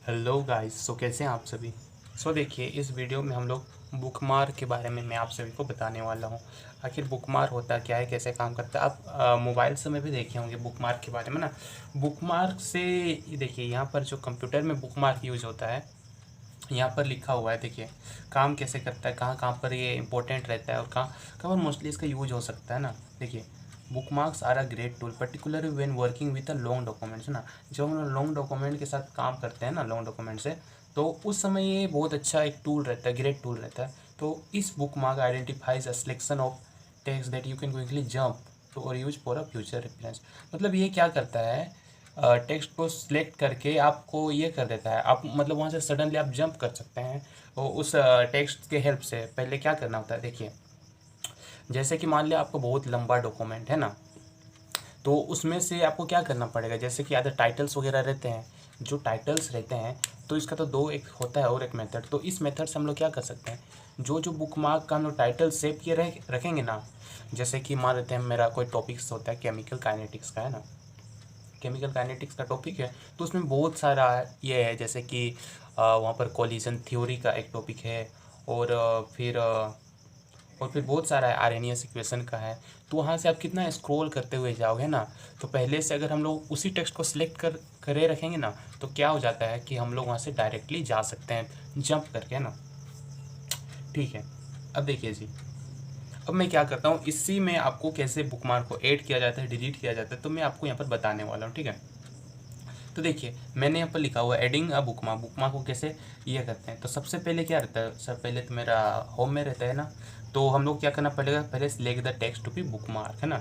Hello guys. कैसे हैं आप सभी। देखिए, इस वीडियो में हम लोग बुकमार्क के बारे में मैं आप सभी को बताने वाला हूँ। आखिर बुकमार्क होता क्या है, कैसे काम करता है। आप मोबाइल से में भी देखे होंगे बुकमार्क के बारे में ना। बुकमार्क से ये देखिए, यहाँ पर जो कंप्यूटर में बुकमार्क यूज होता है, यहाँ पर लिखा हुआ है। देखिए काम कैसे करता है, कहाँ कहाँ पर ये इंपॉर्टेंट रहता है और कहाँ कहाँ पर मोस्टली इसका यूज हो सकता है ना। देखिए, bookmarks are a great tool particularly when working with a long documents ना। जब हम लॉन्ग डॉक्यूमेंट के साथ काम करते हैं ना, लॉन्ग डॉक्यूमेंट से, तो उस समय ये बहुत अच्छा एक टूल रहता है, ग्रेट टूल रहता है। तो इस bookmark identifies a selection of text that you can quickly jump to or use for a future reference. मतलब ये क्या करता है, टेक्स्ट को सिलेक्ट करके आपको ये कर देता है, आप मतलब वहाँ से सडनली आप जंप कर सकते हैं। और उस टेक्स्ट के हेल्प से पहले क्या करना होता है, देखिए जैसे कि मान लिया आपको बहुत लंबा डॉक्यूमेंट है ना, तो उसमें से आपको क्या करना पड़ेगा, जैसे कि अदर टाइटल्स वगैरह रहते हैं, जो टाइटल्स रहते हैं, तो इसका तो दो एक होता है और एक मेथड। तो इस मेथड से हम लोग क्या कर सकते हैं, जो जो बुक मार्क का हम लोग टाइटल सेव किए रखेंगे ना। जैसे कि मान लेते हैं मेरा कोई टॉपिक्स होता है केमिकल काइनेटिक्स का है ना, केमिकल काइनेटिक्स का टॉपिक है, तो उसमें बहुत सारा ये है, जैसे कि वहाँ पर कोलिजन थ्योरी का एक टॉपिक है, और फिर बहुत सारा है, आरएनएस इक्वेशन का है। तो वहाँ से आप कितना स्क्रॉल करते हुए जाओगे ना, तो पहले से अगर हम लोग उसी टेक्स्ट को सिलेक्ट करे रखेंगे ना, तो क्या हो जाता है कि हम लोग वहाँ से डायरेक्टली जा सकते हैं जंप करके ना। ठीक है, अब देखिए जी, अब मैं क्या करता हूँ, इसी में आपको कैसे बुकमार्क को ऐड किया जाता है, डिलीट किया जाता है, तो मैं आपको यहाँ पर बताने वाला हूँ। ठीक है, तो देखिए मैंने यहाँ पर लिखा हुआ है एडिंग अ बुकमार्क। बुकमार्क को कैसे ये करते हैं, तो सबसे पहले क्या रहता है, सब पहले तो मेरा होम में रहता है ना, तो हम लोग क्या करना पड़ेगा, पहले select the text to be bookmark है ना।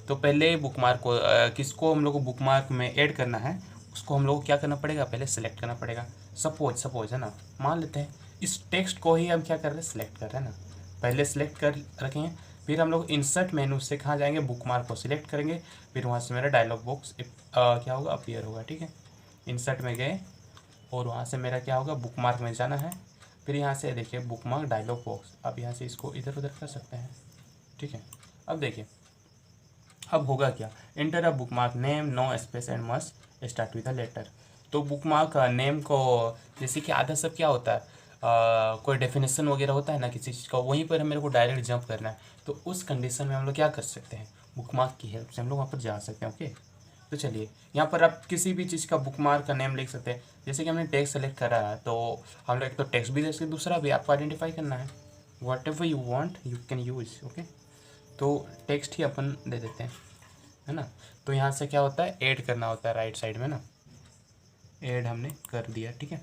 तो पहले बुकमार्क को किसको हम लोग को बुकमार्क में ऐड करना है, उसको हम लोग को क्या करना पड़ेगा, पहले सेलेक्ट करना पड़ेगा। सपोज है ना, मान लेते हैं इस टेक्स्ट को ही हम क्या कर रहे हैं, सिलेक्ट कर रहे हैं ना। पहले सिलेक्ट कर रखे हैं, फिर हम लोग इंसर्ट मेनू से कहाँ जाएंगे, बुकमार्क को सिलेक्ट करेंगे, फिर वहाँ से मेरा डायलॉग बॉक्स क्या होगा, अपीयर होगा। ठीक है, इंसर्ट में गए और वहाँ से मेरा क्या होगा, बुकमार्क में जाना है। फिर यहाँ से देखिए बुकमार्क डायलॉग बॉक्स, अब यहाँ से इसको इधर उधर कर सकते हैं। ठीक है, अब देखिए अब होगा क्या, enter a bookmark name no space and must start with a letter. तो बुकमार्क नेम को, जैसे कि आधा सब क्या होता है, कोई डेफिनेशन वगैरह होता है ना किसी चीज़ का, वहीं पर मेरे को डायरेक्ट जंप करना है। तो उस कंडीशन में हम लोग क्या कर सकते हैं, बुकमार्क की हेल्प से हम लोग वहाँ पर जा सकते हैं। ओके, तो चलिए यहाँ पर आप किसी भी चीज़ का बुकमार्क का नेम लिख सकते हैं। जैसे कि हमने टेक्स्ट सेलेक्ट करा है, तो हम लोग एक तो टेक्स्ट भी दे सकते, दूसरा भी आपको आइडेंटिफाई करना है। What ever you want you can use. Okay, तो टेक्स्ट ही अपन दे देते हैं, है ना। तो यहाँ से क्या होता है, ऐड करना होता है राइट साइड में ना, ऐड हमने कर दिया। ठीक है,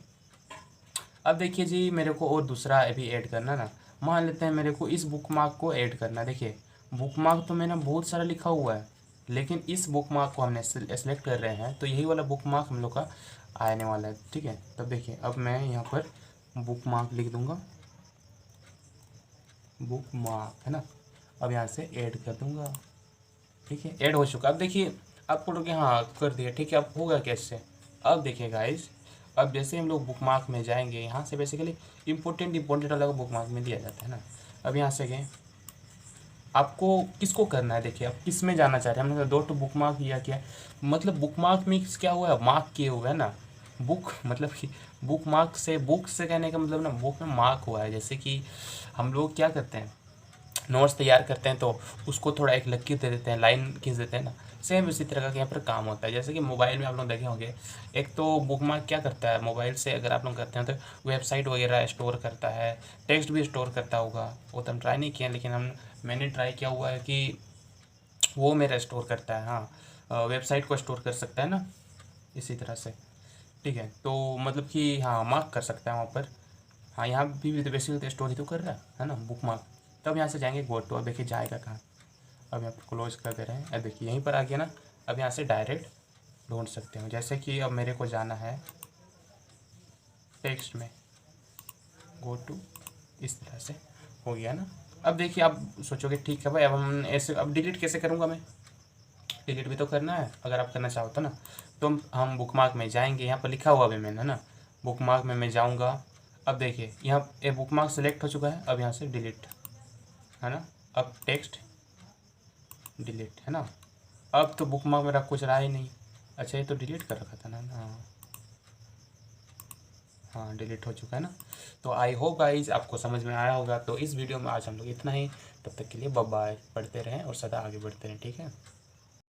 अब देखिए जी, मेरे को और दूसरा भी ऐड करना ना। मान लेते हैं मेरे को इस बुकमार्क को ऐड करना। देखिए बुकमार्क तो मैंने बहुत सारा लिखा हुआ है, लेकिन इस बुकमार्क को हमने सेलेक्ट कर रहे हैं, तो यही वाला बुकमार्क हम लोग का आने वाला है। ठीक है, तब देखिए अब मैं यहाँ पर बुकमार्क लिख दूँगा, बुकमार्क है ना। अब यहाँ से ऐड कर दूँगा। ठीक है, ऐड हो चुका। अब देखिए आपको लोग हाँ कर दिया। ठीक है, अब होगा कैसे, अब देखिए गाइज, अब जैसे हम लोग बुकमार्क में जाएंगे, यहाँ से बेसिकली इंपॉर्टेंट वाला बुकमार्क में दिया जाता है ना। अब यहाँ से गए, आपको किसको करना है, देखिए आप किस में जाना चाह रहे हैं। हमने दो तो बुकमार्क किया क्या, मतलब बुकमार्क में क्या हुआ है, मार्क किए हुए है ना। बुक मतलब कि बुक से कहने का मतलब ना, बुक में मार्क हुआ है। जैसे कि हम लोग क्या करते हैं, नोट्स तैयार करते हैं, तो उसको थोड़ा एक लकीर दे देते हैं, लाइन खींच देते हैं ना। सेम इसी तरह का यहाँ पर काम होता है। जैसे कि मोबाइल में आप लोग देखे होंगे, एक तो बुकमार्क क्या करता है, मोबाइल से अगर आप लोग करते हैं तो वेबसाइट वगैरह स्टोर करता है, टेक्स्ट भी स्टोर करता होगा। वो तो हम ट्राई नहीं किए, लेकिन मैंने ट्राई किया हुआ है कि वो मेरा स्टोर करता है। हाँ, वेबसाइट को स्टोर कर सकता है ना, इसी तरह से। ठीक है, तो मतलब कि हाँ मार्क कर सकता है वहाँ पर। हाँ, यहाँ भी बेसिकली स्टोर ही तो कर रहा है ना, बुक मार्क। तब यहाँ से जाएंगे गो टू, अब देखिए जाएगा कहाँ, अब यहाँ पर क्लोज कर दे रहे हैं। अब देखिए यहीं पर आ गया ना। अब यहाँ से डायरेक्ट ढूंढ सकते हो, जैसे कि अब मेरे को जाना है टेक्स्ट में, गो टू, इस तरह से हो गया ना। अब देखिए आप सोचोगे ठीक है भाई, अब हम ऐसे अब डिलीट कैसे करूँगा मैं, डिलीट भी तो करना है अगर आप करना चाहो तो ना। तो हम बुकमार्क में जाएंगे, यहाँ पर लिखा हुआ भी मैंने ना, बुकमार्क में मैं जाऊँगा। अब देखिए यहाँ ये बुकमार्क सेलेक्ट हो चुका है, अब यहाँ से डिलीट है ना। अब टेक्स्ट डिलीट है ना। अब तो बुकमार्क मेरा कुछ रहा ही नहीं। अच्छा, ये तो डिलीट कर रखा था ना। हाँ, हाँ डिलीट हो चुका है ना। तो आई होप गाइज आपको समझ में आया होगा। तो इस वीडियो में आज हम लोग इतना ही। तब तक के लिए बाय बाय। पढ़ते रहें और सदा आगे बढ़ते रहें, ठीक है।